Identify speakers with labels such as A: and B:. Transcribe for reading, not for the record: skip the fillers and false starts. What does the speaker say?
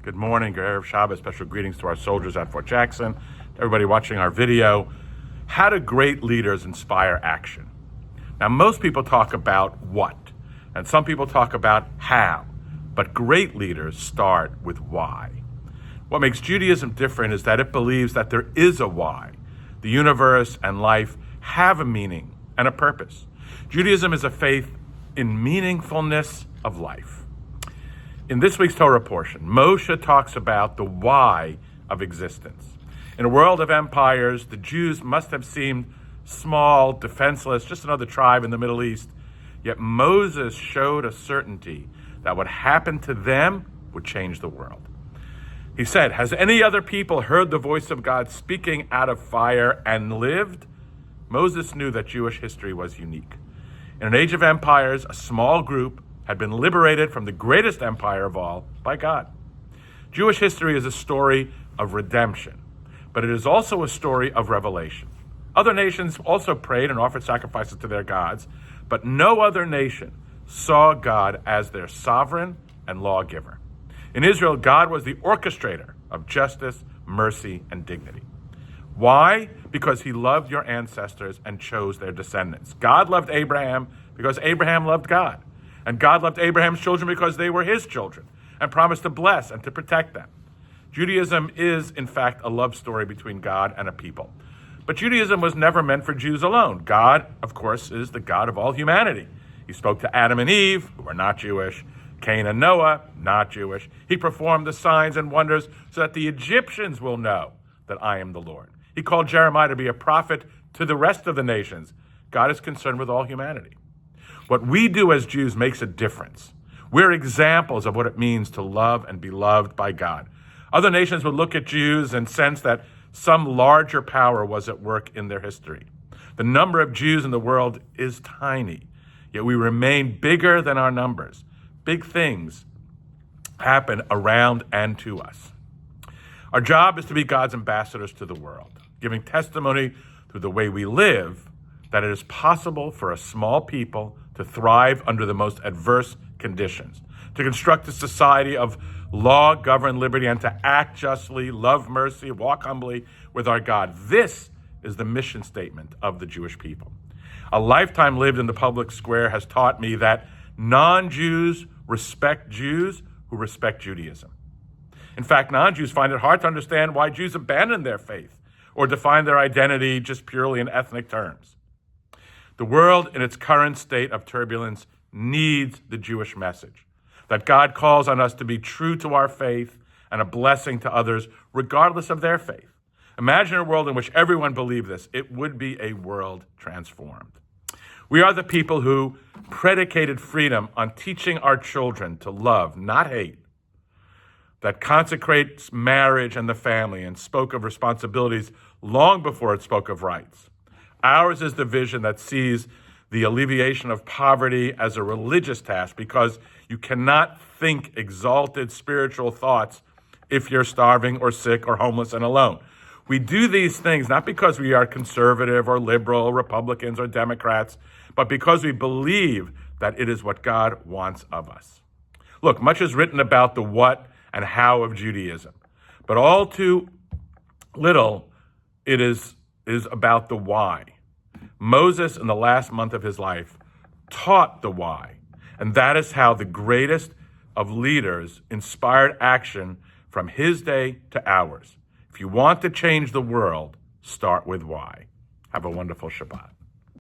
A: Good morning, Erev Shabbos. Special greetings to our soldiers at Fort Jackson, everybody watching our video. How do great leaders inspire action? Now, most people talk about what, and some people talk about how, but great leaders start with why. What makes Judaism different is that it believes that there is a why. The universe and life have a meaning and a purpose. Judaism is a faith in meaningfulness of life. In this week's Torah portion, Moshe talks about the why of existence. In a world of empires, the Jews must have seemed small, defenseless, just another tribe in the Middle East. Yet Moses showed a certainty that what happened to them would change the world. He said, "Has any other people heard the voice of God speaking out of fire and lived?" Moses knew that Jewish history was unique. In an age of empires, a small group had been liberated from the greatest empire of all by God. Jewish history is a story of redemption, but it is also a story of revelation. Other nations also prayed and offered sacrifices to their gods, but no other nation saw God as their sovereign and lawgiver. In Israel, God was the orchestrator of justice, mercy, and dignity. Why? Because he loved your ancestors and chose their descendants. God loved Abraham because Abraham loved God. And God loved Abraham's children because they were his children and promised to bless and to protect them. Judaism is, in fact, a love story between God and a people. But Judaism was never meant for Jews alone. God, of course, is the God of all humanity. He spoke to Adam and Eve, who were not Jewish, Cain and Noah, not Jewish. He performed the signs and wonders so that the Egyptians will know that I am the Lord. He called Jeremiah to be a prophet to the rest of the nations. God is concerned with all humanity. What we do as Jews makes a difference. We're examples of what it means to love and be loved by God. Other nations would look at Jews and sense that some larger power was at work in their history. The number of Jews in the world is tiny, yet we remain bigger than our numbers. Big things happen around and to us. Our job is to be God's ambassadors to the world, giving testimony through the way we live that it is possible for a small people to thrive under the most adverse conditions, to construct a society of law-governed liberty, and to act justly, love mercy, walk humbly with our God. This is the mission statement of the Jewish people. A lifetime lived in the public square has taught me that non-Jews respect Jews who respect Judaism. In fact, non-Jews find it hard to understand why Jews abandon their faith or define their identity just purely in ethnic terms. The world in its current state of turbulence needs the Jewish message, that God calls on us to be true to our faith and a blessing to others, regardless of their faith. Imagine a world in which everyone believed this. It would be a world transformed. We are the people who predicated freedom on teaching our children to love, not hate, that consecrates marriage and the family and spoke of responsibilities long before it spoke of rights. Ours is the vision that sees the alleviation of poverty as a religious task, because you cannot think exalted spiritual thoughts if you're starving or sick or homeless and alone. We do these things not because we are conservative or liberal, Republicans or Democrats, but because we believe that it is what God wants of us. Look, much is written about the what and how of Judaism, but all too little it is about the why. Moses, in the last month of his life, taught the why, and that is how the greatest of leaders inspired action from his day to ours. If you want to change the world, start with why. Have a wonderful Shabbat.